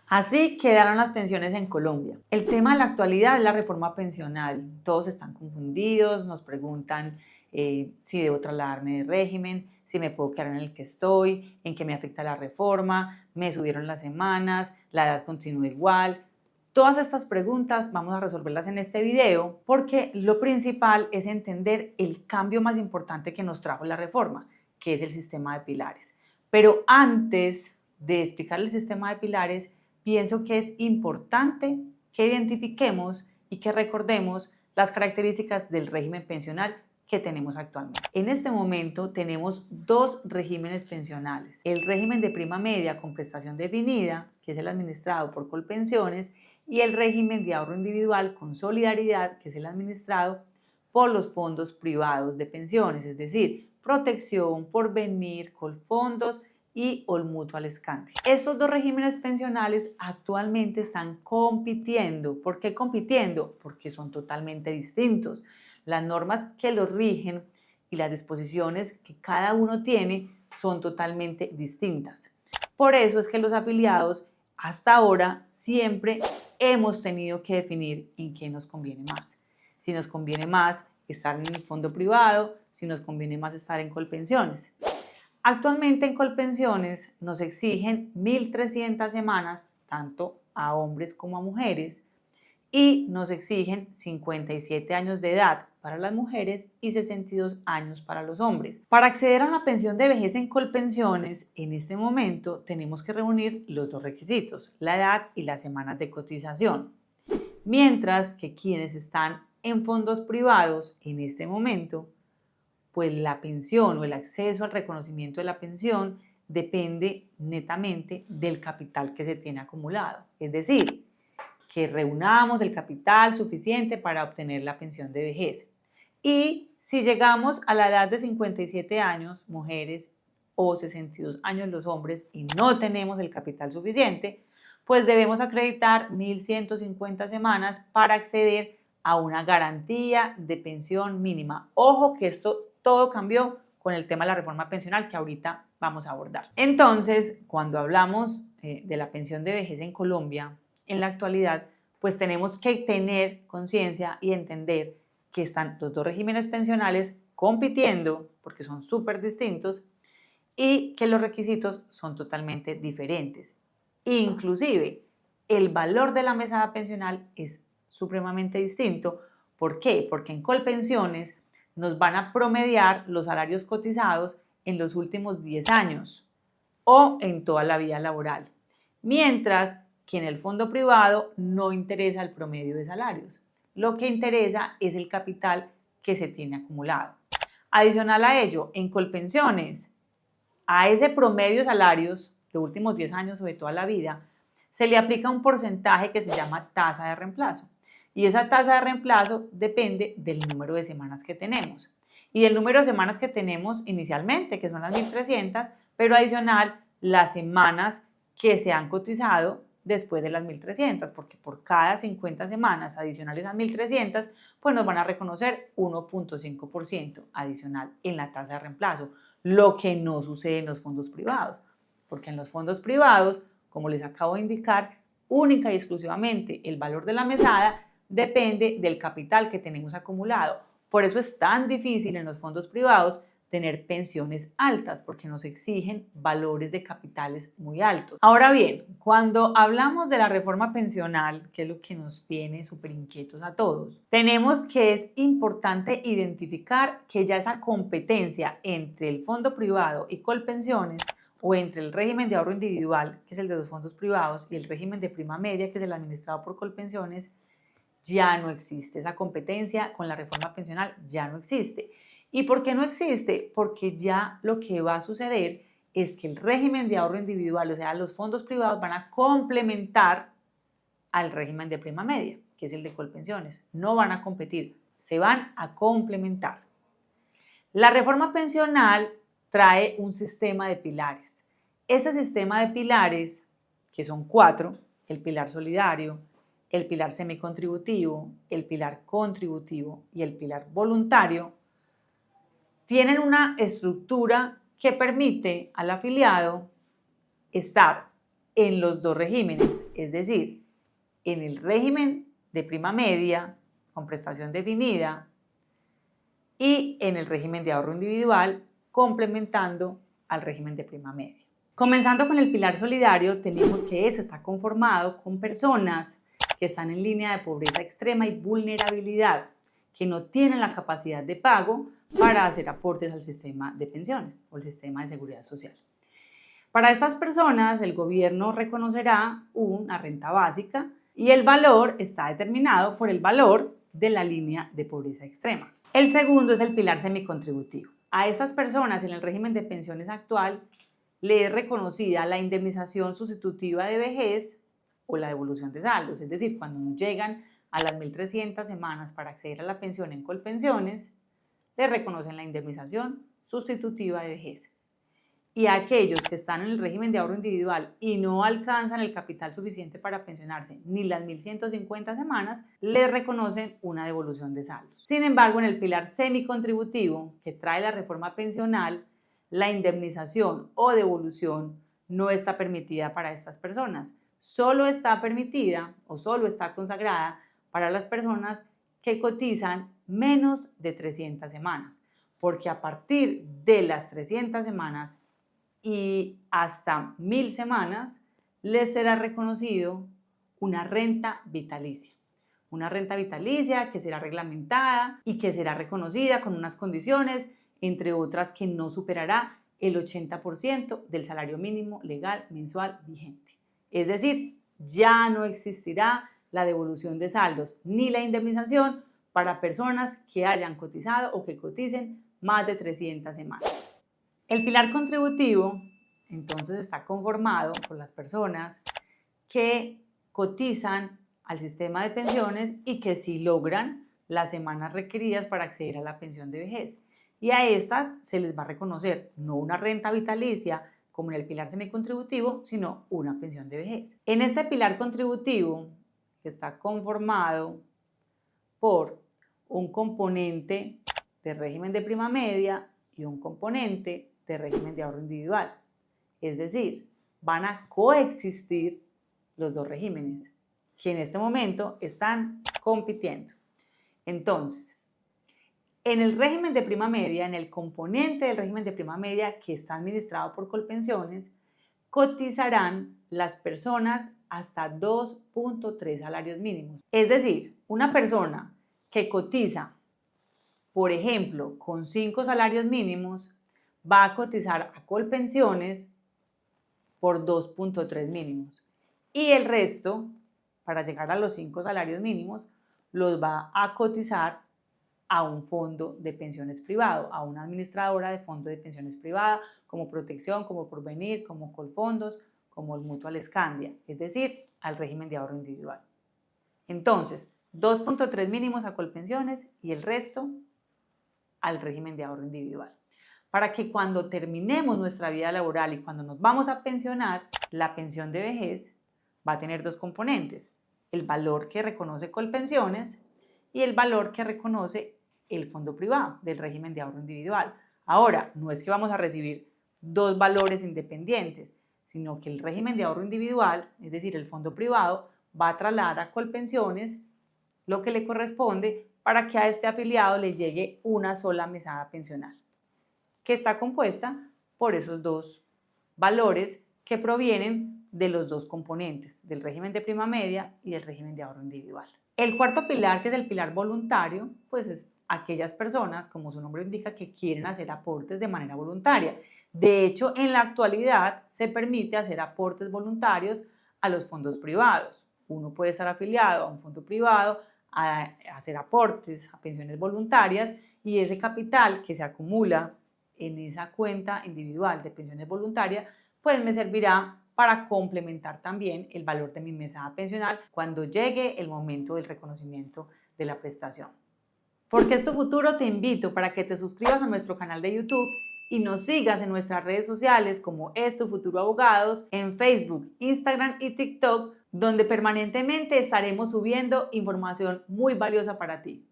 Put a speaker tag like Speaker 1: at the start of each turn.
Speaker 1: Así quedaron las pensiones en Colombia. El tema de la actualidad es la reforma pensional. Todos están confundidos, nos preguntan si debo trasladarme de régimen, si me puedo quedar en el que estoy, en qué me afecta la reforma, me subieron las semanas, la edad continúa igual. Todas estas preguntas vamos a resolverlas en este video porque lo principal es entender el cambio más importante que nos trajo la reforma, que es el sistema de pilares. Pero antes de explicar el sistema de pilares, pienso que es importante que identifiquemos y que recordemos las características del régimen pensional que tenemos actualmente. En este momento tenemos dos regímenes pensionales. El régimen de prima media con prestación definida, que es el administrado por Colpensiones, y el régimen de ahorro individual con solidaridad, que es el administrado por los fondos privados de pensiones, es decir, Protección, Porvenir, Colfondos y Mutual Scandia. Estos dos regímenes pensionales actualmente están compitiendo. ¿Por qué compitiendo? Porque son totalmente distintos. Las normas que los rigen y las disposiciones que cada uno tiene son totalmente distintas. Por eso es que los afiliados hasta ahora siempre hemos tenido que definir en qué nos conviene más. Si nos conviene más estar en el fondo privado, si nos conviene más estar en Colpensiones. Actualmente en Colpensiones nos exigen 1.300 semanas, tanto a hombres como a mujeres, y nos exigen 57 años de edad para las mujeres y 62 años para los hombres. Para acceder a una pensión de vejez en Colpensiones, en este momento tenemos que reunir los dos requisitos, la edad y las semanas de cotización. Mientras que quienes están en fondos privados en este momento, pues la pensión o el acceso al reconocimiento de la pensión depende netamente del capital que se tiene acumulado. Es decir, que reunamos el capital suficiente para obtener la pensión de vejez. Y si llegamos a la edad de 57 años, mujeres, o 62 años los hombres, y no tenemos el capital suficiente, pues debemos acreditar 1.150 semanas para acceder a una garantía de pensión mínima. Ojo que esto todo cambió con el tema de la reforma pensional que ahorita vamos a abordar. Entonces, cuando hablamos de la pensión de vejez en Colombia, en la actualidad, pues tenemos que tener conciencia y entender que están los dos regímenes pensionales compitiendo, porque son súper distintos, y que los requisitos son totalmente diferentes. Inclusive, el valor de la mesada pensional es supremamente distinto. ¿Por qué? Porque en Colpensiones nos van a promediar los salarios cotizados en los últimos 10 años o en toda la vida laboral, mientras que en el fondo privado no interesa el promedio de salarios. Lo que interesa es el capital que se tiene acumulado. Adicional a ello, en Colpensiones, a ese promedio de salarios de últimos 10 años o de toda la vida, se le aplica un porcentaje que se llama tasa de reemplazo. Y esa tasa de reemplazo depende del número de semanas que tenemos. Y del número de semanas que tenemos inicialmente, que son las 1.300, pero adicional las semanas que se han cotizado después de las 1.300, porque por cada 50 semanas adicionales a 1.300, pues nos van a reconocer 1.5% adicional en la tasa de reemplazo, lo que no sucede en los fondos privados, porque en los fondos privados, como les acabo de indicar, única y exclusivamente el valor de la mesada depende del capital que tenemos acumulado. Por eso es tan difícil en los fondos privados tener pensiones altas, porque nos exigen valores de capitales muy altos. Ahora bien, cuando hablamos de la reforma pensional, que es lo que nos tiene súper inquietos a todos, tenemos que es importante identificar que ya esa competencia entre el fondo privado y Colpensiones, o entre el régimen de ahorro individual, que es el de los fondos privados, y el régimen de prima media, que es el administrado por Colpensiones, ya no existe. Esa competencia con la reforma pensional ya no existe. ¿Y por qué no existe? Porque ya lo que va a suceder es que el régimen de ahorro individual, o sea, los fondos privados van a complementar al régimen de prima media, que es el de Colpensiones. No van a competir, se van a complementar. La reforma pensional trae un sistema de pilares. Ese sistema de pilares, que son 4, el pilar solidario, el pilar semicontributivo, el pilar contributivo y el pilar voluntario, tienen una estructura que permite al afiliado estar en los dos regímenes, es decir, en el régimen de prima media con prestación definida y en el régimen de ahorro individual complementando al régimen de prima media. Comenzando con el pilar solidario, tenemos que ese está conformado con personas que están en línea de pobreza extrema y vulnerabilidad, que no tienen la capacidad de pago para hacer aportes al sistema de pensiones o el sistema de seguridad social. Para estas personas, el gobierno reconocerá una renta básica y el valor está determinado por el valor de la línea de pobreza extrema. El segundo es el pilar semicontributivo. A estas personas en el régimen de pensiones actual le es reconocida la indemnización sustitutiva de vejez o la devolución de saldos, es decir, cuando no llegan a las 1.300 semanas para acceder a la pensión en Colpensiones, le reconocen la indemnización sustitutiva de vejez. Y a aquellos que están en el régimen de ahorro individual y no alcanzan el capital suficiente para pensionarse ni las 1.150 semanas, les reconocen una devolución de saldos. Sin embargo, en el pilar semicontributivo que trae la reforma pensional, la indemnización o devolución no está permitida para estas personas. Solo está permitida o solo está consagrada para las personas que cotizan menos de 300 semanas, porque a partir de las 300 semanas y hasta 1.000 semanas les será reconocido una renta vitalicia. Una renta vitalicia que será reglamentada y que será reconocida con unas condiciones, entre otras que no superará el 80% del salario mínimo legal mensual vigente. Es decir, ya no existirá la devolución de saldos ni la indemnización para personas que hayan cotizado o que coticen más de 300 semanas. El pilar contributivo, entonces, está conformado por las personas que cotizan al sistema de pensiones y que sí logran las semanas requeridas para acceder a la pensión de vejez. Y a estas se les va a reconocer no una renta vitalicia como en el pilar semicontributivo, sino una pensión de vejez. En este pilar contributivo, que está conformado por un componente de régimen de prima media y un componente de régimen de ahorro individual. Es decir, van a coexistir los dos regímenes que en este momento están compitiendo. Entonces, en el régimen de prima media, en el componente del régimen de prima media que está administrado por Colpensiones, cotizarán las personas hasta 2.3 salarios mínimos. Es decir, una persona que cotiza, por ejemplo, con 5 salarios mínimos, va a cotizar a Colpensiones por 2.3 mínimos. Y el resto, para llegar a los 5 salarios mínimos, los va a cotizar a un fondo de pensiones privado, a una administradora de fondo de pensiones privada, como Protección, como Porvenir, como Colfondos, como el Mutual Scandia, es decir, al régimen de ahorro individual. Entonces, 2.3 mínimos a Colpensiones y el resto al régimen de ahorro individual. Para que cuando terminemos nuestra vida laboral y cuando nos vamos a pensionar, la pensión de vejez va a tener dos componentes: el valor que reconoce Colpensiones y el valor que reconoce el fondo privado del régimen de ahorro individual. Ahora, no es que vamos a recibir dos valores independientes, sino que el régimen de ahorro individual, es decir, el fondo privado, va a trasladar a Colpensiones lo que le corresponde para que a este afiliado le llegue una sola mesada pensional, que está compuesta por esos dos valores que provienen de los dos componentes, del régimen de prima media y del régimen de ahorro individual. El cuarto pilar, que es el pilar voluntario, pues es aquellas personas, como su nombre indica, que quieren hacer aportes de manera voluntaria. De hecho, en la actualidad se permite hacer aportes voluntarios a los fondos privados. Uno puede estar afiliado a un fondo privado, a hacer aportes a pensiones voluntarias, y ese capital que se acumula en esa cuenta individual de pensiones voluntarias, pues me servirá para complementar también el valor de mi mesada pensional cuando llegue el momento del reconocimiento de la prestación. Porque es tu futuro, te invito para que te suscribas a nuestro canal de YouTube y nos sigas en nuestras redes sociales como Es tu Futuro Abogados, en Facebook, Instagram y TikTok, donde permanentemente estaremos subiendo información muy valiosa para ti.